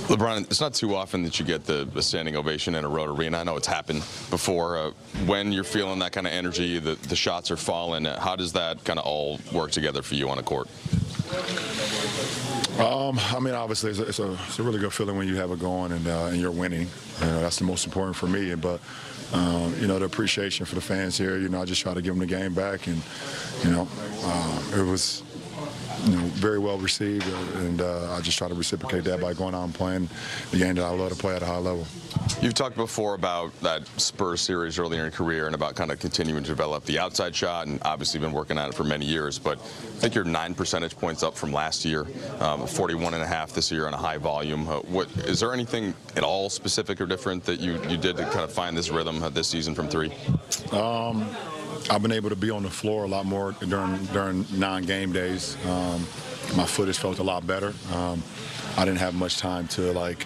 LeBron, it's not too often that you get the standing ovation in a road arena. I know it's happened before. When you're feeling that kind of energy, the shots are falling, how does that kind of all work together for you on a court? I mean, obviously, it's a really good feeling when you have it going and you're winning. That's the most important for me. But the appreciation for the fans here. I just try to give them the game back, and it was very well received, and I just try to reciprocate that by going out and playing the game that I love to play at a high level. You've talked before about that Spurs series earlier in your career and about kind of continuing to develop the outside shot, and obviously been working on it for many years. But I think you're 9 percentage points up from last year, 41.5 this year on a high volume. Is there anything at all specific or different that you did to kind of find this rhythm this season from 3? I've been able to be on the floor a lot more during non-game days. My foot has felt a lot better. I didn't have much time to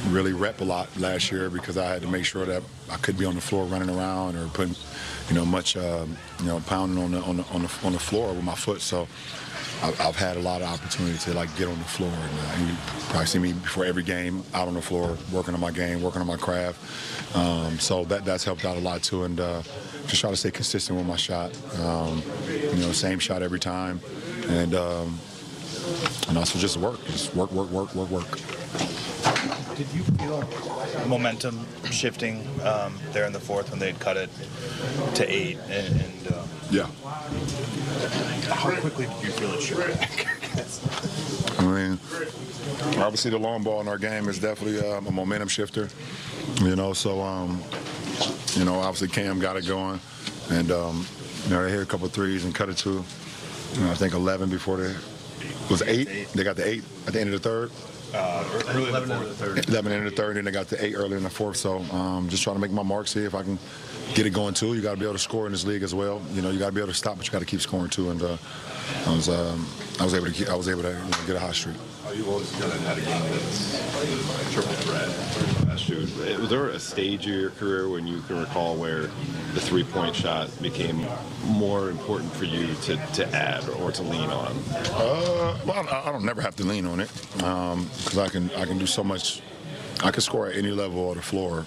really rep a lot last year because I had to make sure that I could be on the floor running around or putting much pounding on the floor with my foot. So I've had a lot of opportunity to get on the floor, and you probably see me before every game out on the floor working on my game, working on my craft. So that's helped out a lot too, and just try to stay consistent with my shot. Same shot every time, and also just work, work. Did you feel momentum shifting there in the fourth when they'd cut it to 8? Yeah. How quickly did you feel it shift back? I mean, obviously the long ball in our game is definitely a momentum shifter. So obviously Cam got it going, and they hit a couple of threes and cut it to I think 11 before it was 8. They got the 8 at the end of the third. Early 11 in the third. 11 in the third, and they got to 8 early in the fourth. So just trying to make my mark, see if I can get it going too. You got to be able to score in this league as well. You got to be able to stop, but you got to keep scoring too. And I was able to get a hot streak. You've always kind of had a game that's triple threat. Shoot, was there a stage of your career when you can recall where the three-point shot became more important for you to add or to lean on? Well, I don't never have to lean on it because I can do so much. I can score at any level of the floor,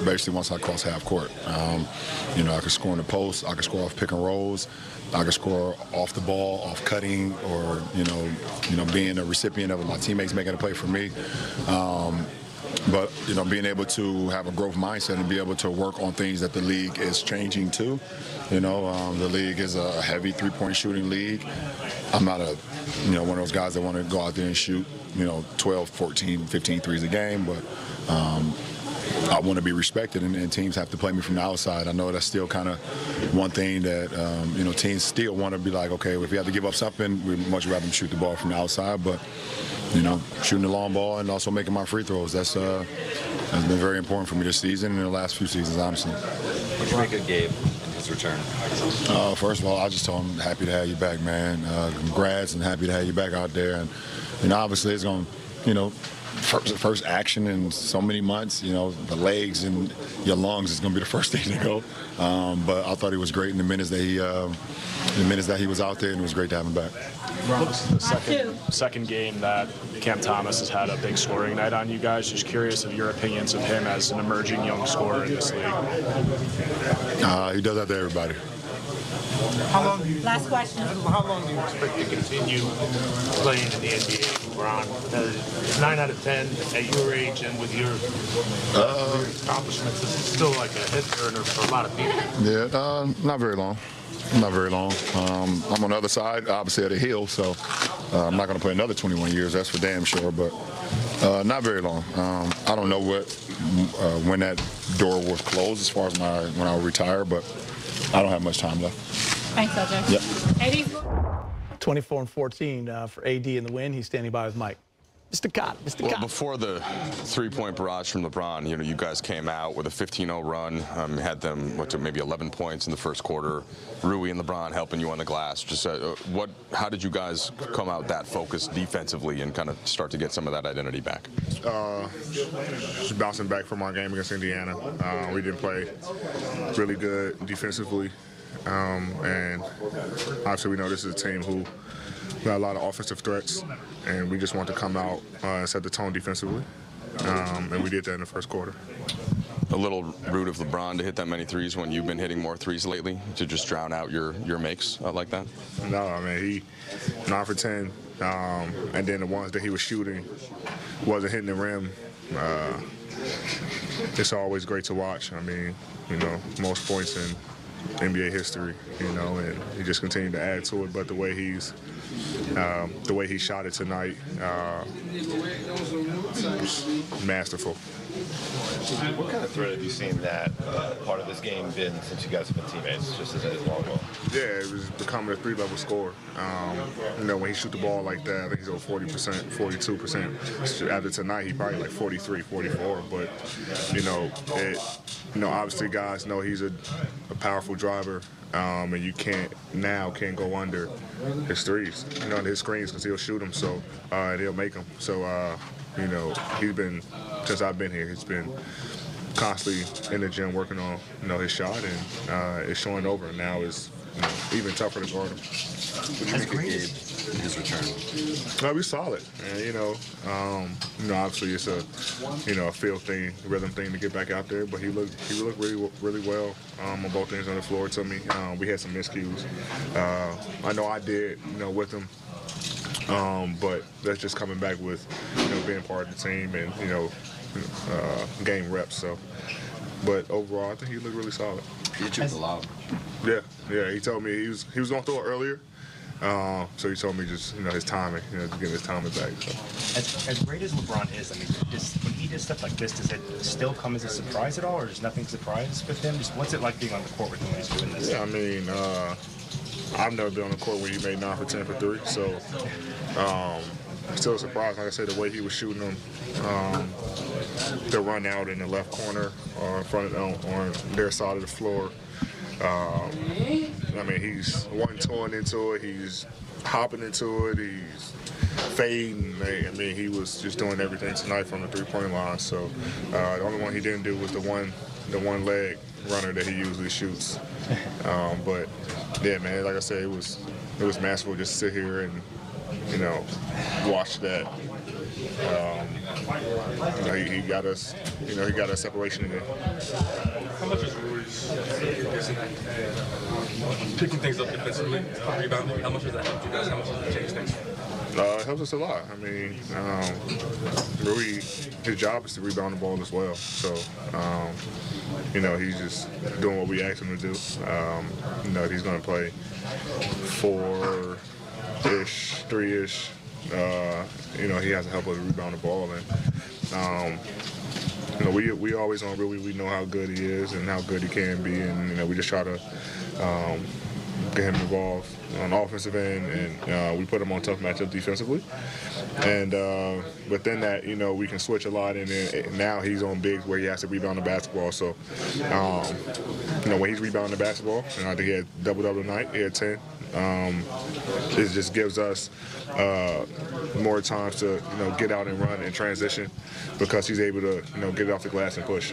basically once I cross half court. I can score in the post, I can score off pick and rolls, I can score off the ball, off cutting, or, being a recipient of my teammates making a play for me. But, being able to have a growth mindset and be able to work on things that the league is changing too. The league is a heavy three-point shooting league. I'm not one of those guys that want to go out there and shoot, 12, 14, 15 threes a game, but I want to be respected, and teams have to play me from the outside. I know that's still kind of one thing that, teams still want to be like, okay, if we have to give up something, we'd much rather them shoot the ball from the outside, but shooting the long ball and also making my free throws. That's been very important for me this season and the last few seasons, honestly. What do you make of Gabe in his return? First of all, I just told him, happy to have you back, man. Congrats, and happy to have you back out there. And obviously it's going to, first action in so many months, the legs and your lungs is going to be the first thing to go. But I thought he was great in the minutes that he was out there, and it was great to have him back. This is the second game that Cam Thomas has had a big scoring night on you guys. Just curious of your opinions of him as an emerging young scorer in this league. He does that to everybody. Last question. How long do you expect to continue playing in the NBA, LeBron? 9 out of 10 at your age and with your accomplishments, this is still like a head turner for a lot of people. Yeah, not very long. Not very long. I'm on the other side, obviously, of the hill, so I'm not going to play another 21 years. That's for damn sure, but not very long. I don't know when that door was closed as far as when I retire, but I don't have much time left. Thanks, LJ. Yep. 24-14 for AD in the win. He's standing by with Mike. Mr. Cott. Well, before the three-point barrage from LeBron, you guys came out with a 15-0 run. Had them maybe 11 points in the first quarter. Rui and LeBron helping you on the glass. Just how did you guys come out that focused defensively and kind of start to get some of that identity back? Just bouncing back from our game against Indiana. We didn't play really good defensively, and obviously we know this is a team who got a lot of offensive threats, and we just want to come out and set the tone defensively, and we did that in the first quarter. A little rude of LeBron to hit that many threes when you've been hitting more threes lately, to just drown out your makes like that? No, I mean, he 9 for 10, and then the ones that he was shooting wasn't hitting the rim. It's always great to watch. I mean, most points in NBA history, and he just continued to add to it. But the way he shot it tonight, masterful. What kind of threat have you seen that part of this game been since you guys have been teammates, just as long ago? Yeah, it was becoming a 3-level scorer. When he shoot the ball like that, I think he's over 40%, 42%. After tonight, he probably like 43, 44. But, obviously guys know he's a powerful driver, and you can't go under his threes, under his screens, because he'll shoot them, so and he'll make them. So, he's been, since I've been here, he's been constantly in the gym working on, his shot, and it's showing over. Now it's even tougher to guard him. As great as his return. No, we're solid, and obviously it's a a feel thing, rhythm thing to get back out there. But he looked really well on both ends on the floor to me. We had some miscues. I know I did, with him. But that's just coming back with, being part of the team and, game reps. So, but overall, I think he looked really solid. He took the lob. Yeah. He told me he was going to throw it earlier. So he told me just, his timing, to get his timing back. So. As great as LeBron is, I mean, when he does stuff like this, does it still come as a surprise at all, or is nothing surprise with him? Just what's it like being on the court with him when he's doing this? Yeah, I mean, I've never been on the court where he made 9 for 10 for 3, so still a surprise. Like I said, the way he was shooting them, the run out in the left corner or in front of on their side of the floor. I mean, he's toeing into it, he's hopping into it, he's fading. I mean, he was just doing everything tonight from the 3-point line. So the only one he didn't do was the one leg runner that he usually shoots. But yeah, man, like I said, it was masterful just to sit here and watch that. He got us, he got us separation again. How much is Rui's picking things up defensively, rebounding? How much does that help you guys? How much does that change things? It helps us a lot. I mean, Rui, his job is to rebound the ball as well. So, he's just doing what we asked him to do. He's going to play 4-ish, 3-ish. He has to help us rebound the ball. And, we always on Rui. We know how good he is and how good he can be. And, we just try to get him involved on the offensive end, and we put him on tough matchups defensively. And within that, we can switch a lot, and then now he's on bigs where he has to rebound the basketball. So, when he's rebounding the basketball, and I think he had double-double tonight, he had 10. It just gives us more times to get out and run and transition, because he's able to get it off the glass and push.